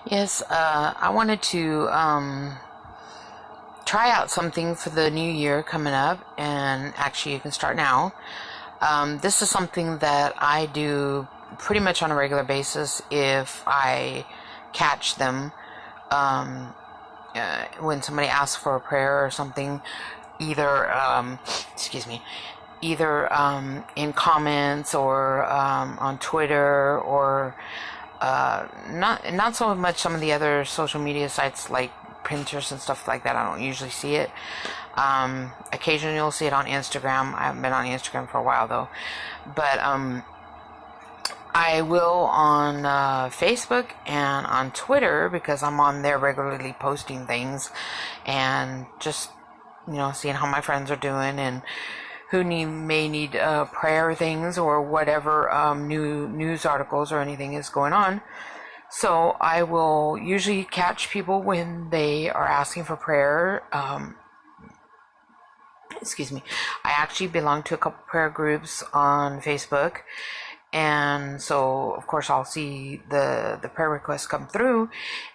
Yes, I wanted to try out something for the new year coming up, and actually, you can start now. This is something that I do pretty much on a regular basis if I catch them when somebody asks for a prayer or something, either, excuse me, either in comments or on Twitter or not so much some of the other social media sites like Pinterest and stuff like that. I don't usually see it. Occasionally you'll see it on Instagram. I haven't been on Instagram for a while though, but I will on Facebook and on Twitter because I'm on there regularly posting things and just seeing how my friends are doing and who may need prayer things or whatever new news articles or anything is going on. So I will usually catch people when they are asking for prayer. Excuse me. I actually belong to a couple prayer groups on Facebook. And so, of course, I'll see the prayer requests come through,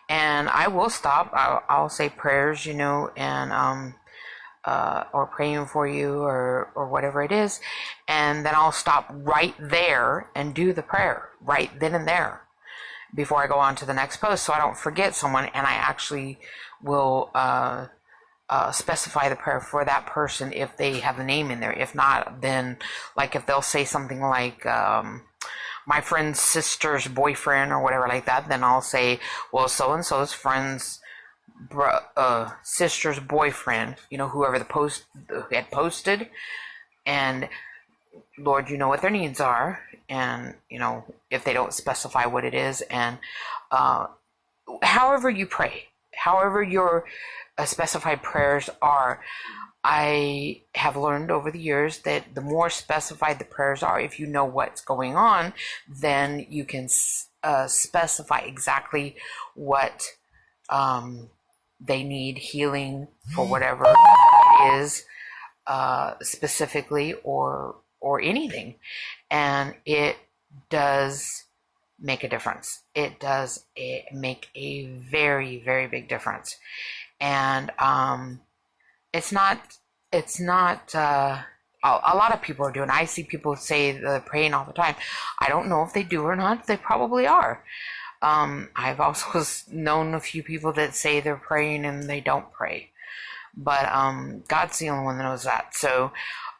and I will stop. I'll say prayers, and or praying for you or whatever it is, and then I'll stop right there and do the prayer right then and there before I go on to the next post, so I don't forget someone, and I actually will specify the prayer for that person if they have a name in there. If not, then like if they'll say something like my friend's sister's boyfriend or whatever like that, then I'll say, well, so and so's friend's sister's boyfriend, whoever the post had posted, and Lord, you know what their needs are, and if they don't specify what it is, and however you pray, however your specified prayers are, I have learned over the years that the more specified the prayers are, if you know what's going on, then you can specify exactly what they need healing for, whatever it is specifically, or anything, and it does make a difference. It does make a very, very big difference. And it's not a lot of people are doing. I see people say the praying all the time. I don't know if they do or not. They probably are. I've also known a few people that say they're praying and they don't pray, but God's the only one that knows that. So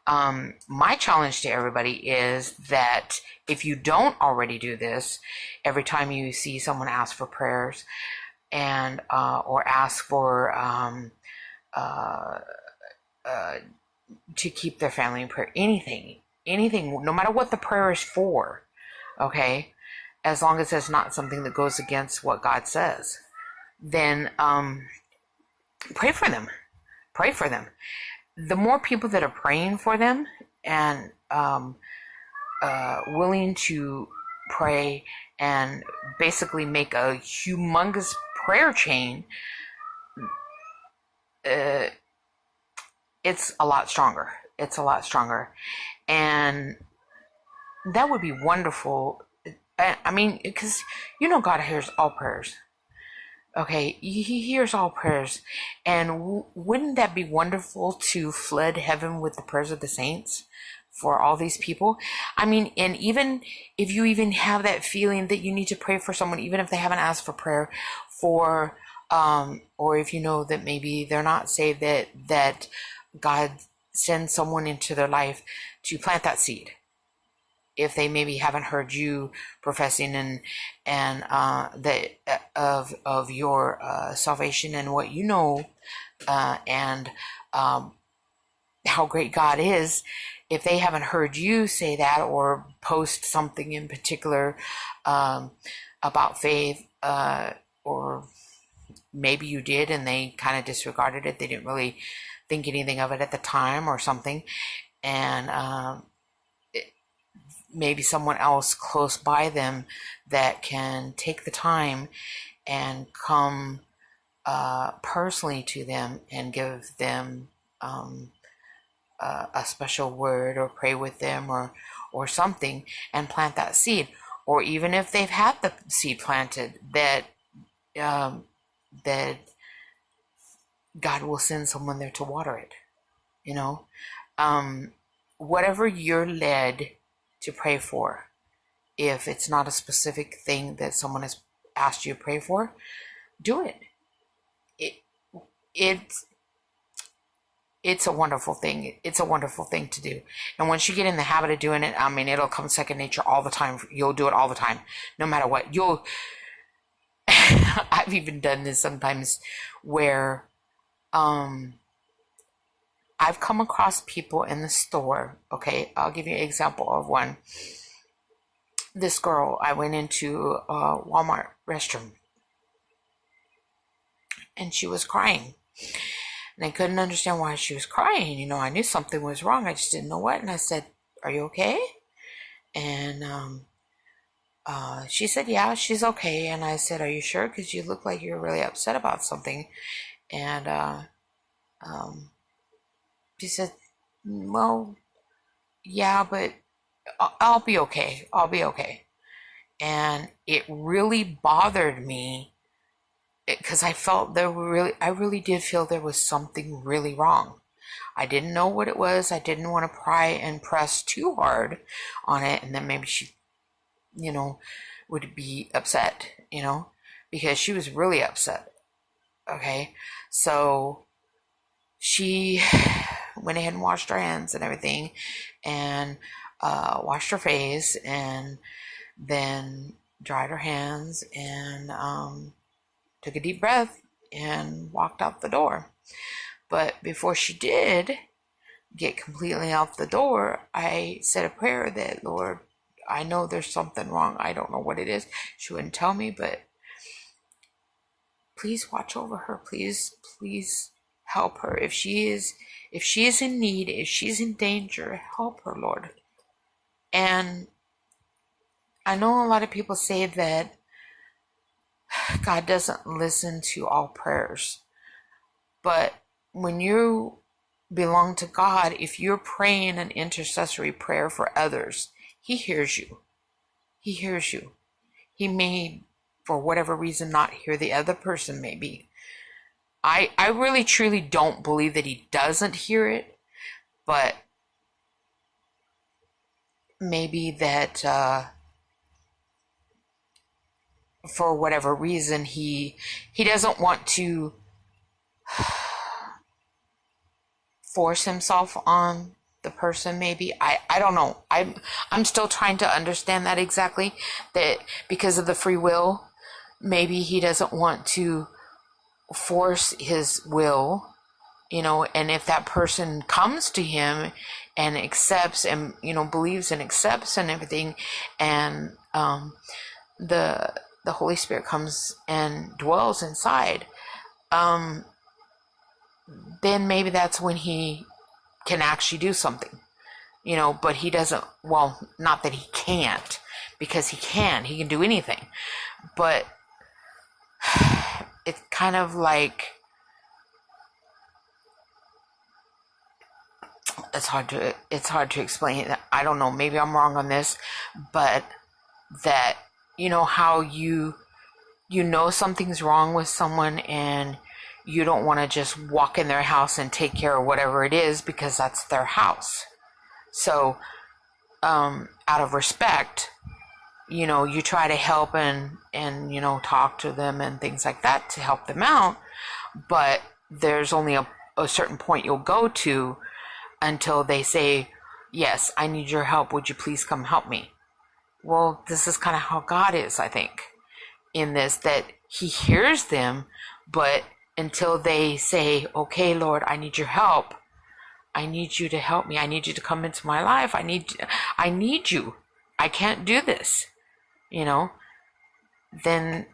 my challenge to everybody is that if you don't already do this, every time you see someone ask for prayers and or ask for to keep their family in prayer, anything, no matter what the prayer is for, okay, as long as it's not something that goes against what God says, then pray for them. Pray for them. The more people that are praying for them and willing to pray and basically make a humongous prayer chain, it's a lot stronger. It's a lot stronger. And that would be wonderful. I mean, because God hears all prayers. Okay, He hears all prayers. And wouldn't that be wonderful to flood heaven with the prayers of the saints for all these people? I mean, and even if you even have that feeling that you need to pray for someone, even if they haven't asked for prayer, for or if you know that maybe they're not saved, that God sends someone into their life to plant that seed. If they maybe haven't heard you professing and that of your salvation and what you know, and how great God is, if they haven't heard you say that or post something in particular about faith, or maybe you did and they kind of disregarded it, they didn't really think anything of it at the time or something, and maybe someone else close by them that can take the time and come personally to them and give them a special word or pray with them or something and plant that seed. Or even if they've had the seed planted, that that God will send someone there to water it. You know, whatever you're led to pray for, if it's not a specific thing that someone has asked you to pray for, do it. It it's it's a wonderful thing. It's a wonderful thing to do. And once you get in the habit of doing it, I mean, it'll come second nature all the time. You'll do it all the time, no matter what. I've even done this sometimes where I've come across people in the store. Okay, I'll give you an example of one. This girl, I went into a Walmart restroom and she was crying. And I couldn't understand why she was crying. You know, I knew something was wrong. I just didn't know what. And I said, "Are you okay?" And she said, "Yeah, she's okay." And I said, "Are you sure? Because you look like you're really upset about something." And she said, "Well, yeah, but I'll be okay. I'll be okay." And it really bothered me because I felt I really did feel there was something really wrong. I didn't know what it was. I didn't want to pry and press too hard on it, and then maybe she, would be upset, because she was really upset. Okay, so she went ahead and washed her hands and everything, and washed her face, and then dried her hands, and took a deep breath and walked out the door. But before she did get completely out the door, I said a prayer that, "Lord, I know there's something wrong. I don't know what it is." She wouldn't tell me, but please watch over her. Please help her. If she is in need, if she's in danger, help her, Lord. And I know a lot of people say that God doesn't listen to all prayers. But when you belong to God, if you're praying an intercessory prayer for others, He hears you. He hears you. He may, for whatever reason, not hear the other person, maybe. I really truly don't believe that He doesn't hear it, but maybe that for whatever reason he doesn't want to force himself on the person. Maybe I don't know. I'm still trying to understand that exactly, that because of the free will, maybe He doesn't want to force His will, and if that person comes to Him and accepts and believes and accepts and everything, and the Holy Spirit comes and dwells inside, then maybe that's when He can actually do something, but He doesn't. Well, not that He can't, because He can do anything, but it's kind of like, it's hard to explain. I don't know, maybe I'm wrong on this, but that how you something's wrong with someone, and you don't want to just walk in their house and take care of whatever it is, because that's their house. So out of respect, you try to help and talk to them and things like that to help them out, but there's only a certain point you'll go to until they say, "Yes, I need your help. Would you please come help me?" Well, this is kind of how God is, I think, in this, that He hears them, but until they say, "Okay, Lord, I need your help. I need you to help me. I need you to come into my life. I need you. I can't do this," then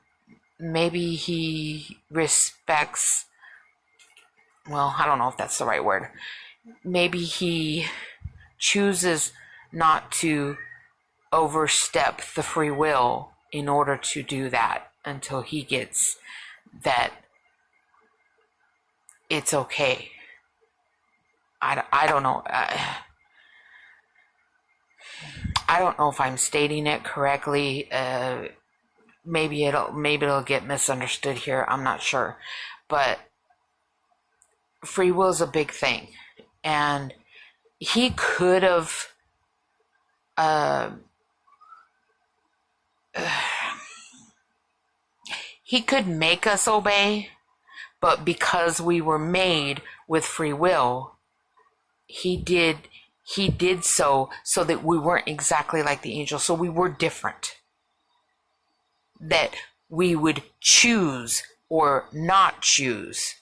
maybe He respects, well, I don't know if that's the right word. Maybe He chooses not to overstep the free will in order to do that, until He gets that it's okay. I don't know. I don't know if I'm stating it correctly. maybe it'll get misunderstood here. I'm not sure, but free will is a big thing, and he could have he could make us obey, but because we were made with free will, he did so that we weren't exactly like the angels. So we were different. That we would choose or not choose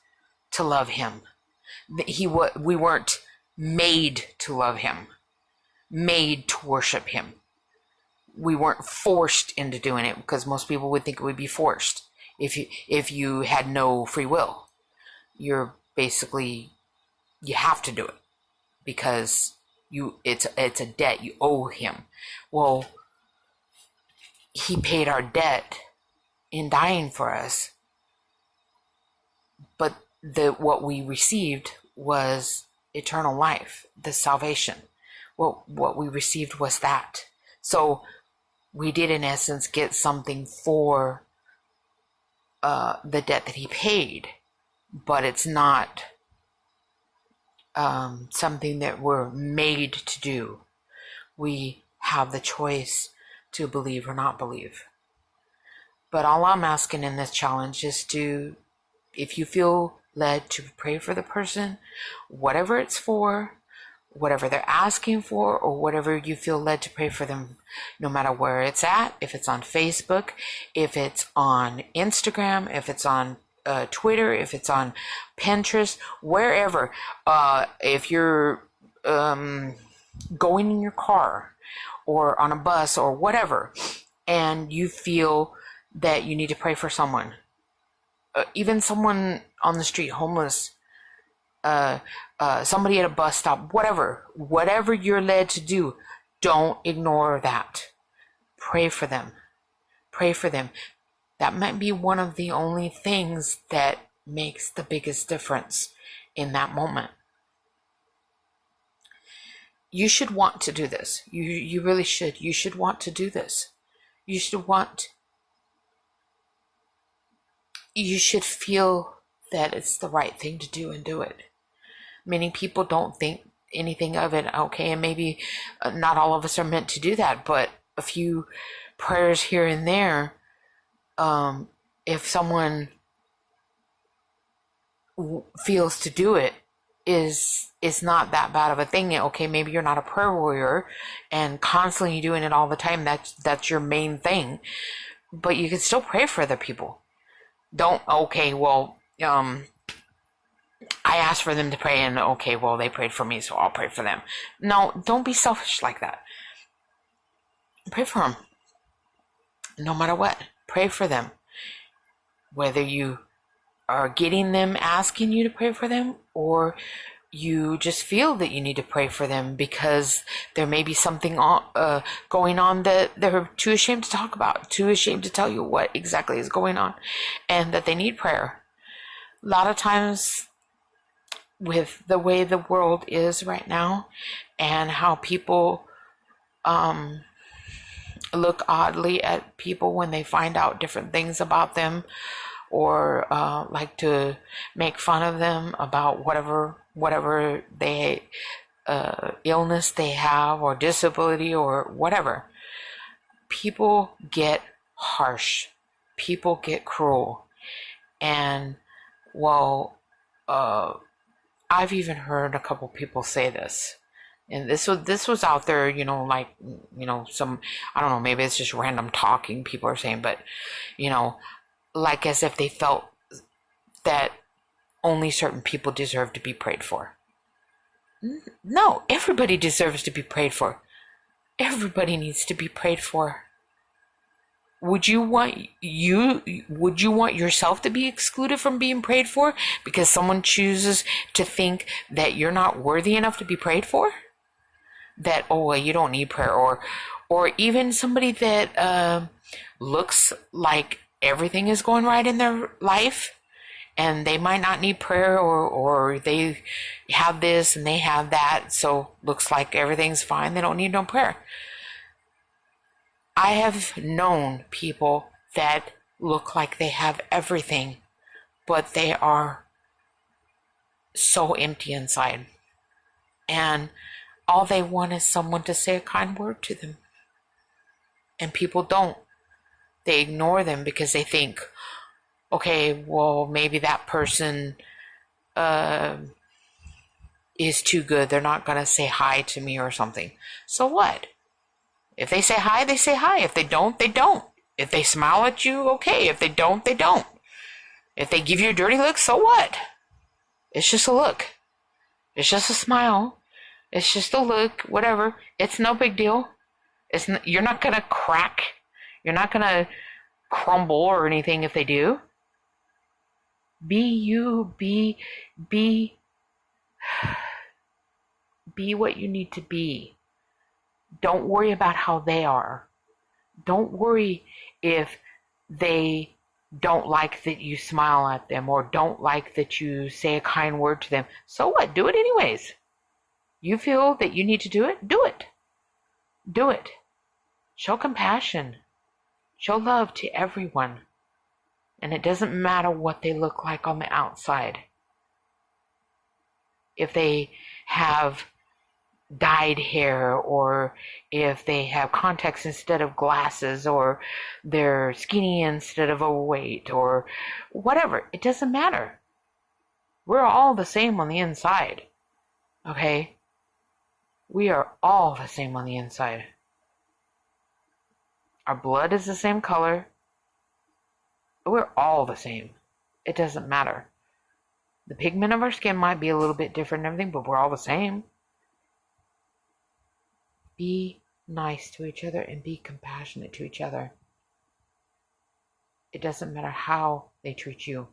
to love him. We weren't made to love him, made to worship him. We weren't forced into doing it, because most people would think it would be forced. If you had no free will, you're basically, you have to do it because it's a debt you owe him. Well, he paid our debt in dying for us, but what we received was eternal life, the salvation. What we received was that. So we did, in essence, get something for the debt that he paid, but it's not something that we're made to do. We have the choice to believe or not believe. But all I'm asking in this challenge is if you feel led to pray for the person, whatever it's for, whatever they're asking for, or whatever you feel led to pray for them, no matter where it's at, if it's on Facebook, if it's on Instagram, if it's on Twitter, if it's on Pinterest, wherever. If you're going in your car or on a bus or whatever, and you feel that you need to pray for someone, even someone on the street, homeless, somebody at a bus stop, whatever you're led to do, don't ignore that. Pray for them. Pray for them. That might be one of the only things that makes the biggest difference in that moment. You should want to do this. You really should. You should want to do this. You should feel that it's the right thing to do and do it. Many people don't think anything of it. Okay, and maybe not all of us are meant to do that, but a few prayers here and there, if someone feels to do it, is not that bad of a thing. Okay, maybe you're not a prayer warrior and constantly doing it all the time. That's your main thing, but you can still pray for other people. I asked for them to pray, and they prayed for me, so I'll pray for them. No, don't be selfish like that. Pray for them. No matter what, pray for them. Whether you are getting them asking you to pray for them, or you just feel that you need to pray for them because there may be something going on that they're too ashamed to talk about, too ashamed to tell you what exactly is going on, and that they need prayer. A lot of times, with the way the world is right now and how people look oddly at people when they find out different things about them, or like to make fun of them about whatever they illness they have, or disability, or whatever. People get harsh. People get cruel. And I've even heard a couple people say this, and this was out there, some, I don't know, maybe it's just random talking people are saying, but like as if they felt that only certain people deserve to be prayed for. No, everybody deserves to be prayed for. Everybody needs to be prayed for. Would you want yourself to be excluded from being prayed for because someone chooses to think that you're not worthy enough to be prayed for? That, you don't need prayer, or even somebody that looks like everything is going right in their life, and they might not need prayer, or they have this and they have that, so looks like everything's fine, they don't need no prayer. I have known people that look like they have everything, but they are so empty inside. And all they want is someone to say a kind word to them. And people don't. They ignore them because they think, okay, well, maybe that person is too good. They're not going to say hi to me or something. So what? If they say hi, they say hi. If they don't, they don't. If they smile at you, okay. If they don't, they don't. If they give you a dirty look, so what? It's just a look. It's just a smile. It's just a look, whatever. It's no big deal. You're not going to crack. You're not going to crumble or anything if they do. Be you. Be what you need to be. Don't worry about how they are. Don't worry if they don't like that you smile at them or don't like that you say a kind word to them. So what? Do it anyways. You feel that you need to do it? Do it. Do it. Show compassion. Show love to everyone. And it doesn't matter what they look like on the outside. If they have dyed hair, or if they have contacts instead of glasses, or they're skinny instead of overweight, or whatever. It doesn't matter. We're all the same on the inside. Okay? We are all the same on the inside. Our blood is the same color. We're all the same. It doesn't matter. The pigment of our skin might be a little bit different and everything, but we're all the same. Be nice to each other and be compassionate to each other. It doesn't matter how they treat you.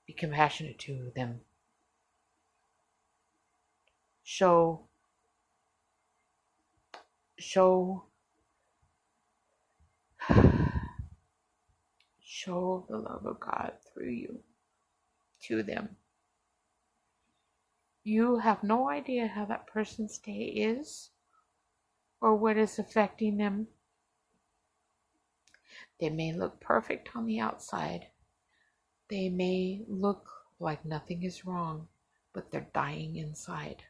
Be compassionate to them. Show the love of God through you to them. You have no idea how that person's day is or what is affecting them. They may look perfect on the outside. They may look like nothing is wrong, but they're dying inside.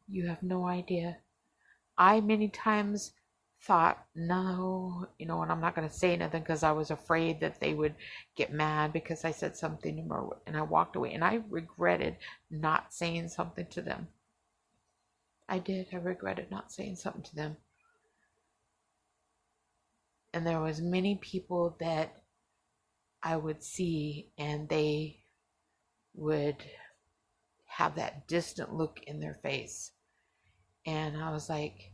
You have no idea. I many times thought, no, and I'm not going to say nothing because I was afraid that they would get mad because I said something to them, and I walked away, and I regretted not saying something to them. I did. I regretted not saying something to them. And there was many people that I would see, and they would have that distant look in their face. And I was like,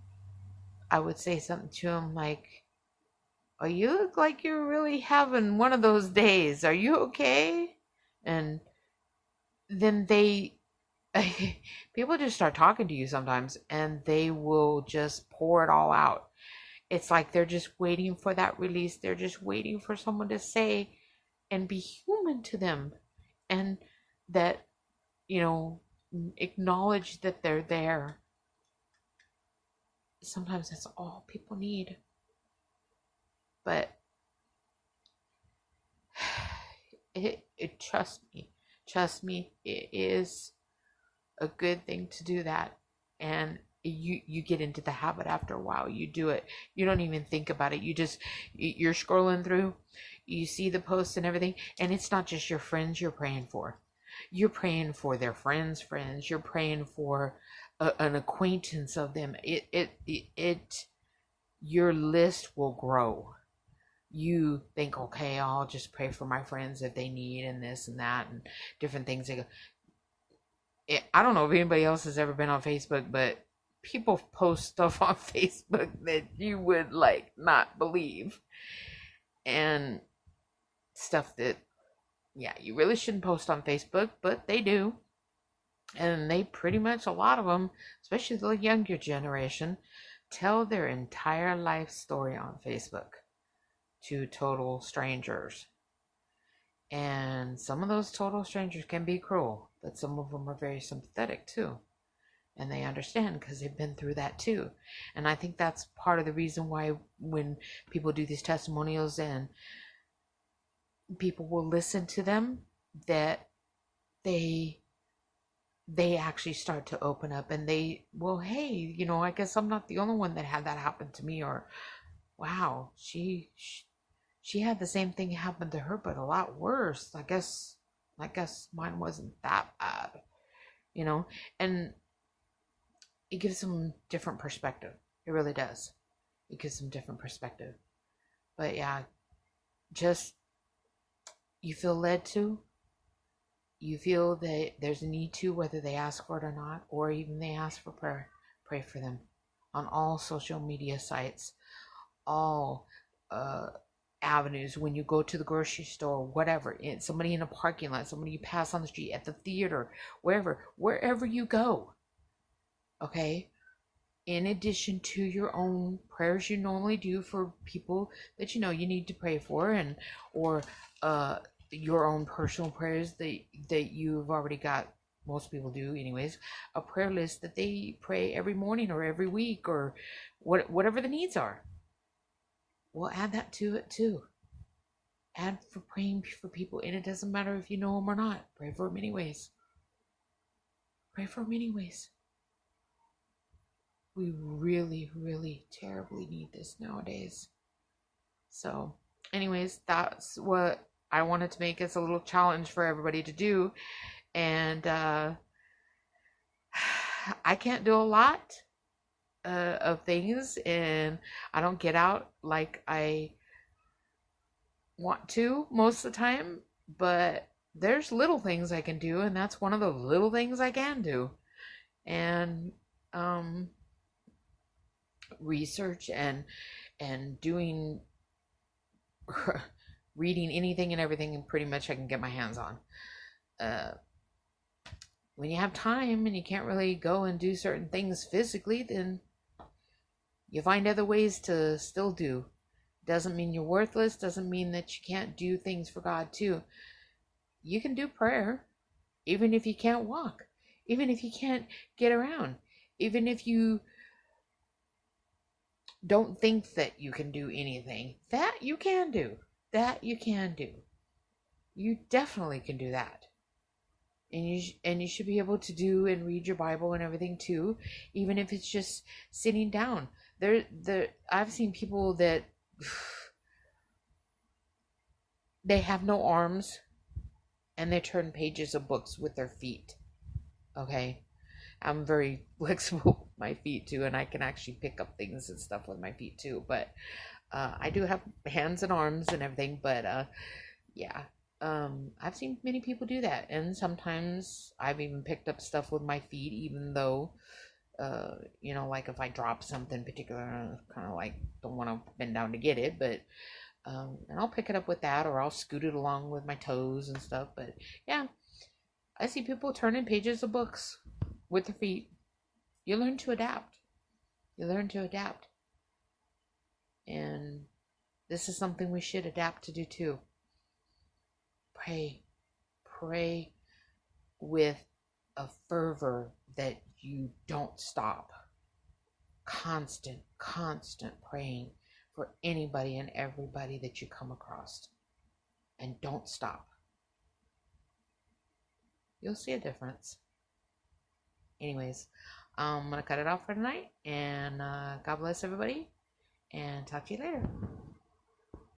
I would say something to them like, oh, you look like you're really having one of those days. Are you okay? And then people just start talking to you sometimes, and they will just pour it all out. It's like they're just waiting for that release. They're just waiting for someone to say and be human to them. And that, acknowledge that they're there. Sometimes that's all people need. But trust me, it is a good thing to do that. And you get into the habit after a while. You do it. You don't even think about it. You're scrolling through, you see the posts and everything, and it's not just your friends you're praying for. You're praying for their friends. You're praying for an acquaintance of them. Your list will grow. You think, okay, I'll just pray for my friends if they need, and this and that and different things. I don't know if anybody else has ever been on Facebook, but people post stuff on Facebook that you would not believe, and stuff that, you really shouldn't post on Facebook, but they do. And they pretty much, a lot of them, especially the younger generation, tell their entire life story on Facebook to total strangers. And some of those total strangers can be cruel, but some of them are very sympathetic too. and they understand because they've been through that too. And I think that's part of the reason why when people do these testimonials and people will listen to them, that they actually start to open up, and well, hey, I guess I'm not the only one that had that happen to me, or wow, she had the same thing happen to her but a lot worse. I guess mine wasn't that bad, and it gives them different perspective. It really does. It gives them different perspective. But yeah, just, you feel led to, you feel that there's a need to, whether they ask for it or not, or even they ask for prayer, pray for them on all social media sites, all avenues, when you go to the grocery store, whatever, somebody in a parking lot, somebody you pass on the street, at the theater, wherever you go. Okay, in addition to your own prayers you normally do for people that you need to pray for, and or your own personal prayers that you've already got. Most people do anyways, a prayer list that they pray every morning or every week, or whatever the needs are. We'll add that to it too. Add for praying for people, and it doesn't matter if you know them or not. Pray for them anyways. Pray for them anyways. We really, really terribly need this nowadays. So, anyways, that's what I wanted to make as a little challenge for everybody to do. And I can't do a lot of things, and I don't get out like I want to most of the time, but there's little things I can do, and that's one of the little things I can do. And research and doing reading anything and everything, and pretty much I can get my hands on. When you have time and you can't really go and do certain things physically, then you find other ways to still do. Doesn't mean you're worthless, doesn't mean that you can't do things for God too. You can do prayer even if you can't walk, even if you can't get around, even if you don't think that you can do anything. That you can do. You definitely can do that. And you should be able to do and read your Bible and everything too, even if it's just sitting down. I've seen people that they have no arms and they turn pages of books with their feet. Okay, I'm very flexible with my feet too, and I can actually pick up things and stuff with my feet too. But I do have hands and arms and everything. But yeah. I've seen many people do that, and sometimes I've even picked up stuff with my feet, even though, like if I drop something particular, I kind of like don't want to bend down to get it, but, and I'll pick it up with that, or I'll scoot it along with my toes and stuff. But yeah, I see people turning pages of books with their feet. You learn to adapt. And this is something we should adapt to do too. Pray with a fervor that you don't stop. Constant praying for anybody and everybody that you come across. And don't stop. You'll see a difference. Anyways, I'm going to cut it off for tonight. And God bless everybody. And talk to you later.